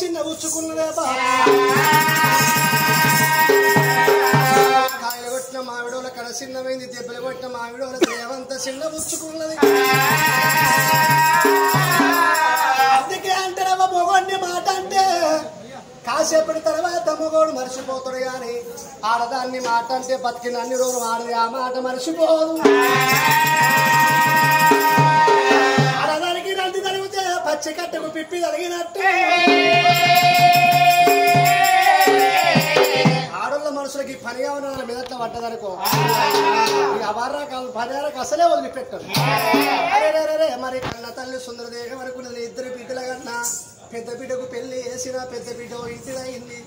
చిన్న ఉచ్చుకున్నదే కాయలు కొట్టిన మామిడోల కడ చిన్నమైంది దెబ్బలు కొట్టిన మామిడోల దేవంత చిన్న ఉచ్చుకున్నది అందుకే అంటారవ్వ మొగోడిని మాట అంటే కాసేపటి తర్వాత మొగోడు మర్చిపోతాడు గాని ఆడదాన్ని మాట అంటే బతికిన అన్ని రోజులు ఆడది ఆ మాట మర్చిపోదు ఆడదానికి రంది తగిలితే పచ్చి కట్టకు పిప్పి తగినట్టు ఆడోళ్ళ మనుషులకి పనిగా ఉన్న మీదట్లా పట్టదనుకో అవర్రాకాలు 10 ఏళ్ళకి అసలే వదిలిపెట్టారు అరే మరి కన్న తల్లి సుందరదేహం అనుకున్నది ఇద్దరు బిడ్డల కన్నా పెద్ద బిడ్డకు పెళ్లి వేసిన పెద్ద బిడ్డ ఇంటిదైంది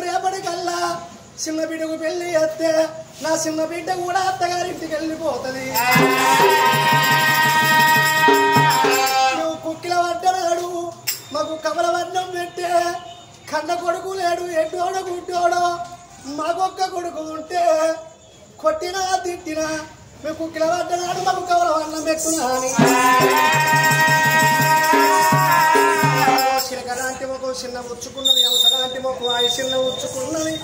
రేపటి కల్లా చిన్న బిడ్డకు పెళ్లి వేస్తే నా చిన్న బిడ్డ కూడా అత్తగారింటికి వెళ్ళిపోతుంది నువ్వు కుక్కిల పడ్డనాడు మాకు కమల వర్ణం పెట్టే కన్న కొడుకు లేడు ఎడ్డోడో గుడ్డోడో మాకొక్క కొడుకు ఉంటే కొట్టినా తిట్టినా మేము కుక్కిల పడ్డనాడు మాకు కమల వర్ణం పెట్టునా అని చిలకలాంటి మొక్క చిన్న ఉచ్చుకున్నది అవసరాంటి మొక్క ఆ చిన్న ఉచ్చుకున్నది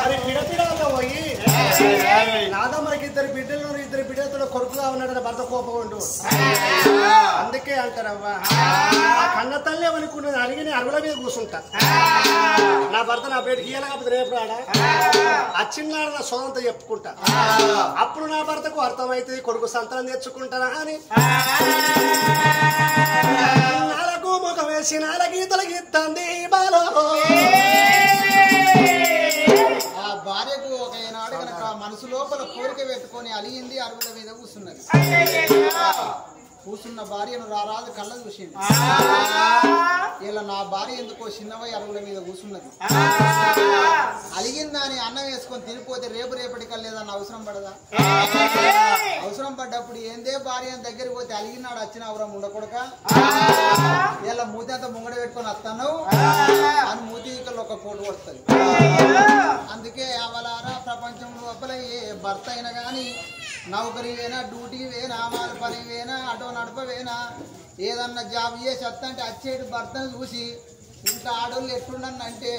అది పిడపిడాలో పోయి నాదమ్మకి ఇద్దరు బిడ్డలతో కొడుకుగా ఉన్నాడని భర్త కోపం ఉండు అందుకే అంటారవ్వా ఆ కన్న తల్లి అనుకున్నది అడిగి నేను అరుగుల మీద కూర్చుంటా నా భర్త నా బయటకి ఇయ్యాలి కాకపోతే రేపు రాడా అచ్చిన్నాడు నా సొంత చెప్పుకుంటా అప్పుడు నా భర్తకు అర్థమైతుంది కొడుకు సంతానం తెచ్చుకుంటానా అని నాలకు ముఖం వేసి నాల గీతలు గీస్తుంది బాలో ఆ భార్యకు ఒక ఏనాడు కనుక మనసు లోపల కోరిక పెట్టుకొని అలిగింది అరుగుల మీద కూర్చున్నది కూర్చున్న భార్యను రారాజు కళ్ళ చూసింది ఇలా నా భార్య ఎందుకో చిన్నవై అరుగుల మీద కూర్చున్నది అలిగిందని అన్నం వేసుకొని తినిపోతే రేపటి కల్లేదన్న అవసరం పడదా అవసరం పడ్డప్పుడు ఏందే భార్య దగ్గరికి పోతే అలిగినాడు వచ్చిన అవరం ఉండకూడక ఇలా మూతి అంతా ముంగడ పెట్టుకొని వస్తాను అని మూతికల్లో ఒక పోటు కొడుతుంది అందుకే అవలారా ప్రపంచంలో లోపల ఏ భర్త అయినా కానీ నౌకరీ వేనా డ్యూటీకి వేనా వాళ్ళ పని వేనా అటో నడపవేనా ఏదన్నా జాబ్ చేసి వస్తంటే వచ్చేటి భర్తను చూసి ఇంట్లో ఆడోళ్ళు ఎట్లుండనంటే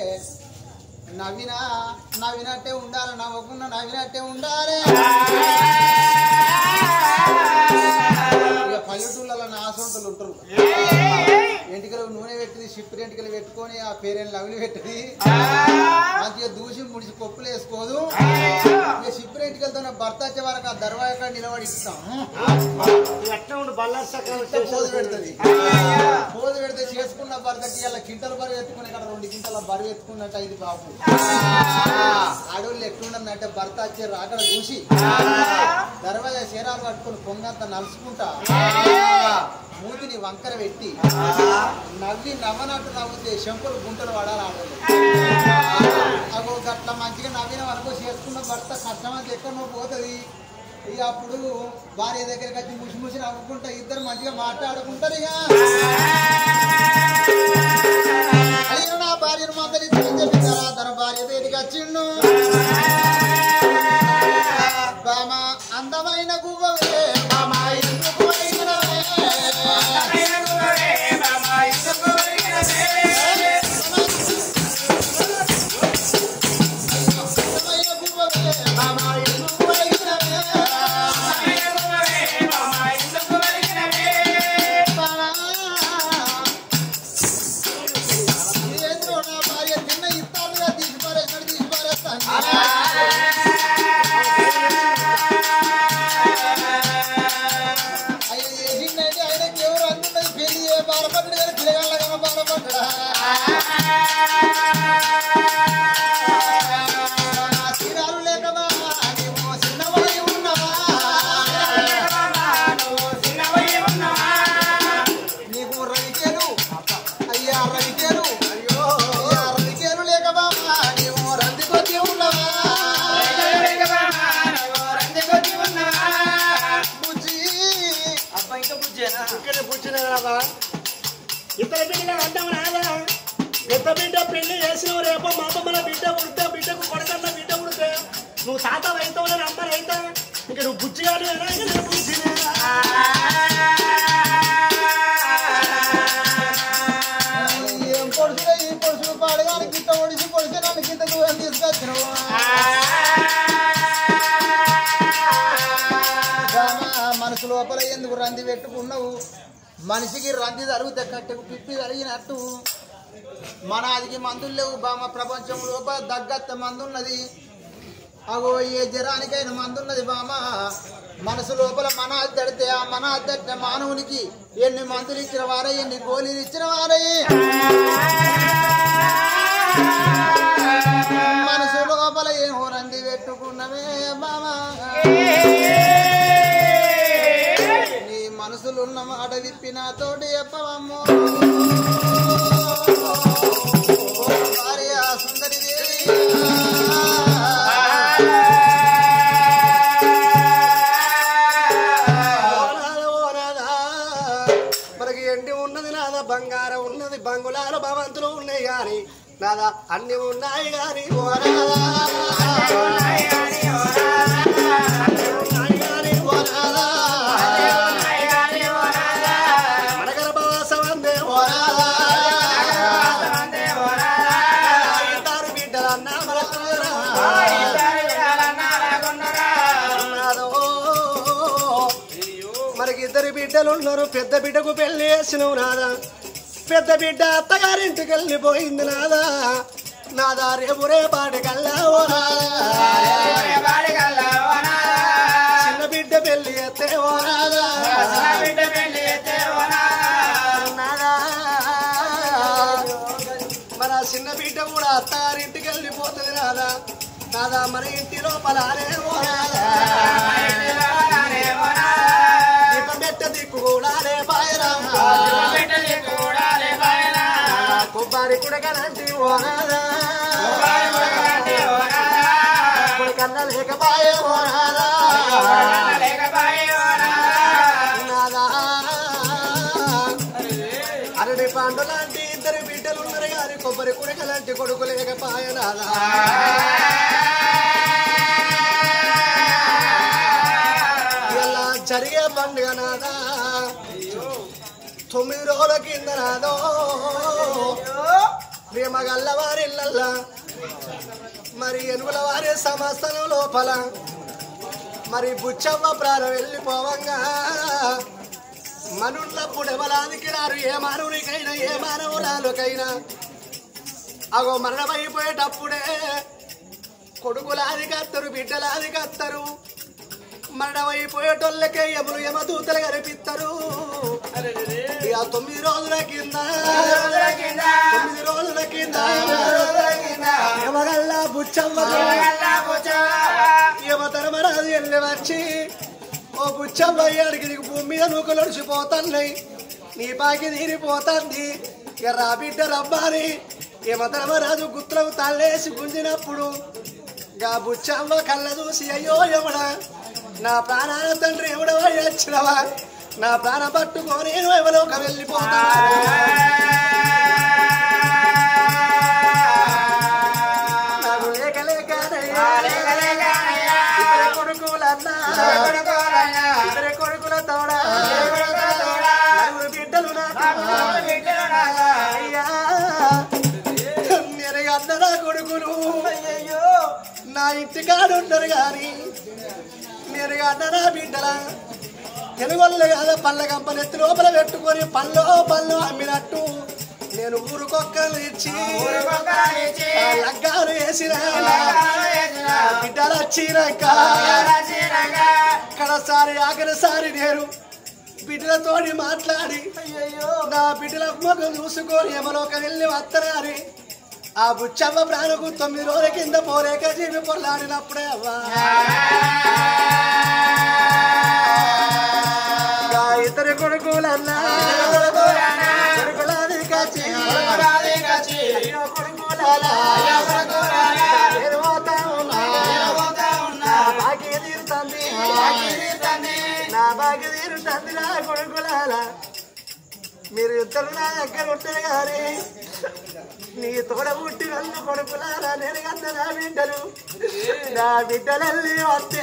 నవ్వినట్టే ఉండాలి నవ్వకుండా నవ్వినట్టే ఉండాలి ఇక పల్లెటూళ్ళలో నా ఆసంతులు ఉంటారు ఎంటికలు నూనె పెట్టి షిప్ ఎంటికలు పెట్టుకొని ఆ పేరెంట్ లవ్లు పెట్టి మంచిగా దూసి ముడిసి కొప్పులు వేసుకోదు ఇక షిప్ ఎంటికలతో భర్త వచ్చే వరకు ఆ దర్వాజా నిలబడి ఇస్తాం పోదు పెడుతుంది పోదు పెడితే చేసుకున్న భర్తకి ఇలా కింటల బరువు ఎత్తుకుని ఇక్కడ 2 కింటల బరువు ఎత్తుకున్నట్టు ఇది బాబు ఆడోళ్ళు ఎట్లుండంటే భర్త వచ్చే అక్కడ చూసి దర్వాజా చీరాలు పట్టుకొని పొంగంత నలుసుకుంటా మూతిని వంకర పెట్టి నవ్వనట్టు నవ్వుతే చెంపులు గుంటలు పడాలి ఆడోళ్ళు అగో అట్లా మంచిగా నవ్విన వరకు చేసుకున్న భర్త కష్టమంతా ఎక్కడో పోతుంది ఇక అప్పుడు భార్య దగ్గరికి వచ్చి ముసి నవ్వుకుంటా ఇద్దరు మంచిగా మాట్లాడుకుంటారు ఇక అయ్యో నా భార్యను మాత్రం చెప్పించారా తన భార్య దగ్గరికి వచ్చిండు బామ అందమైన గువ్వవే బామ ఎందుకు అయినవే ఇతర బిడ్డ అంటావు నాదా పెద్ద బిడ్డ పెళ్లి చేసినావు రేపో మా అమ్మల బిడ్డ ఉడితే బిడ్డకు కొడకన్న బిడ్డ ఉడితే నువ్వు తాత అవుతావు నేను అమ్మని అవుతా ఇంకా నువ్వు బుజ్జిగాడు బుజ్జి వచ్చినవు మనసు లోపల ఎందుకు రంది పెట్టుకున్నావు మనిషికి రంది తరుగుతే కట్టెకు పిప్పి తరిగినట్టు మన అదికి మందులు లేవు బామ ప్రపంచం లోపల దగ్గత్త మందున్నది అగో ఏ జరానికైనా మందున్నది బామ మనసు లోపల మన అద్దడితే ఆ మన అద్దట మానవునికి ఎన్ని మందులు ఇచ్చిన వారై ఎన్ని గోళీలు ఇచ్చిన వారై మనసు లోపల ఏమో రంది పెట్టుకున్నవే బామ నీ మనసులున్న మాట విప్పి నాతోటి చెప్పవమ్మో భార్య సుందరి దేవి మనకి ఎండి ఉన్నది నాదా బంగారం ఉన్నది బంగుళాలు భవంతులు ఉన్నాయి గాని నాదా అన్ని ఉన్నాయి గాని మనకి ఇద్దరు బిడ్డలు ఉన్నారు పెద్ద బిడ్డకు పెళ్లి చేసినవు నాదా పెద్ద బిడ్డ అత్తగారింటికి వెళ్ళిపోయింది నాదా నాదా రేపు రేపాటి కల్లా ఓ చిన్న బిడ్డ పెళ్లి ఎత్తే ఓ నాదా మన చిన్న బిడ్డ కూడా అత్తగారింటికి వెళ్ళిపోతుంది నాదా నాదా మన ఇంటి లోపలనే ఓ నాదా దిక్కు కూడా కొబ్బరి కుడకనంటి ఓనాదా కన్నా లేకపాయే ఓనాదా అరటి పండు లాంటి ఇద్దరు బిడ్డలు ఉన్నారు కానీ కొబ్బరి కుడక లాంటి కొడుకు లేకపాయ నాదా ఇలా జరిగే పండుగ నాదా 9 రోజుల కింద నాదో ప్రేమ గల్లవారిళ్ళల్లా మరి ఎనుగుల వారి సమస్తనం లోపల మరి బుచ్చమ్మ ప్రాణం వెళ్ళిపోవంగా మనున్నప్పుడు ఎవరానికి రారు ఏ మానవునికైనా ఏ మానవురాలకైనా అగో మరణమైపోయేటప్పుడే కొడుకులాది కత్తరు బిడ్డలాది కత్తరు మరణమైపోయేటోళ్ళకే యములు యమదూతలు కనిపిస్తారు 9 రోజుల కింద 9 రోజుల కింద యమగల్లా బుచ్చమ్మ యమధర్మరాజు వెళ్ళి వచ్చి ఓ బుచ్చమ్మ అడిగి నీకు భూమి మీద నూకలు నడిచిపోతున్నాయి నీ బాకి తీరిపోతుంది ఎర్రా బిడ్డ రబ్బాని యమధర్మరాజు గుత్తులకు తల్లేసి గుంజినప్పుడు గా బుచ్చమ్మ కళ్ళ చూసి అయ్యో యముడా నా ప్రాణాల తండ్రి ఎవడవా వచ్చినవా నా ప్రాణ పట్టుకొని ఎవరోక వెళ్ళిపోతా నాకు లేక లేక కొడుకులన్నా ఇద్దరు కొడుకుల తోడా నలుగురు బిడ్డలు అయ్యా నేను అన్న కొడుకులు నా ఇంటికాడు ఉంటారు గాని నేను అన్న బిడ్డలా తెలుగొల్లు కాదా పళ్ళ కంపనెత్తి లోపల పెట్టుకొని పళ్ళు అమ్మినట్టు నేను ఊరుకొక్కలు ఇచ్చి లగ్గాలు వేసిన బిడ్డలు వచ్చినాక కడసారి ఆఖరిసారి నేను బిడ్డలతోటి మాట్లాడి నా బిడ్డల ముఖం చూసుకొని ఏమలోక వెళ్ళి వత్తరాని ఆ బుచ్చమ్మ ప్రాణకు 9 రోజుల కింద పోరేక జీవి పొల్లాడినప్పుడే అవ్వా ఇద్దరు కొడుకులన్నా కొడుకులాది కాచి బాకి తీరుతుంది నా బాకి తీరుతుంది నా కొడుకులాల మీరు ఇద్దరు నా దగ్గర ఉంటారు కానీ నీ తోడ పుట్టి వెళ్ళి కొడుకులారా నేను కన్నా నా బిడ్డలు నా బిడ్డలల్లి వస్తే